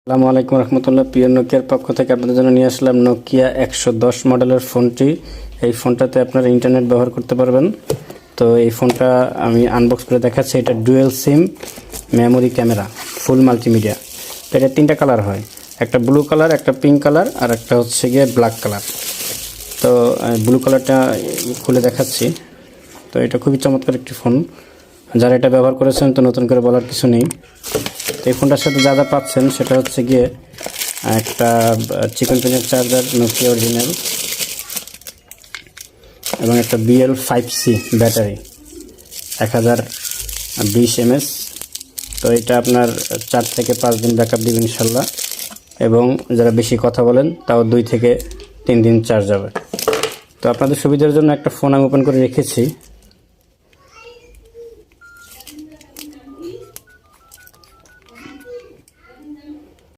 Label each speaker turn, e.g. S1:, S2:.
S1: আসসালামু আলাইকুম রহমতুল্লাহ। প্রিয় নোকিয়ার পক্ষ থেকে আপনাদের জন্য নিয়ে আসলাম নোকিয়া 110 মডেলের ফোনটি। এই ফোনটাতে আপনারা ইন্টারনেট ব্যবহার করতে পারবেন। তো এই ফোনটা আমি আনবক্স করে দেখাচ্ছি। এটা ডুয়েল সিম মেমোরি ক্যামেরা ফুল মাল্টিমিডিয়া। তো এটা তিনটা কালার হয়, একটা ব্লু কালার, একটা পিঙ্ক কালার আর একটা হচ্ছে গিয়ে ব্ল্যাক কালার। তো ব্লু কালারটা খুলে দেখাচ্ছি। তো এটা খুবই চমৎকার একটি ফোন, যারা এটা ব্যবহার করেছেন তো নতুন করে বলার কিছু নেই। তো এই ফোনটার সাথে যা যা পাচ্ছেন সেটা হচ্ছে গিয়ে একটা চিকন পিনের চার্জার নোকিয়া অরিজিনাল এবং একটা BL5C ব্যাটারি 1020 mAh। তো এটা আপনার 4 থেকে 5 দিন ব্যাকআপ দিবেন ইনশাল্লাহ, এবং যারা বেশি কথা বলেন তাও 2 থেকে 3 দিন চার্জ যাবে। তো আপনাদের সুবিধার জন্য একটা ফোন আমি ওপেন করে রেখেছি।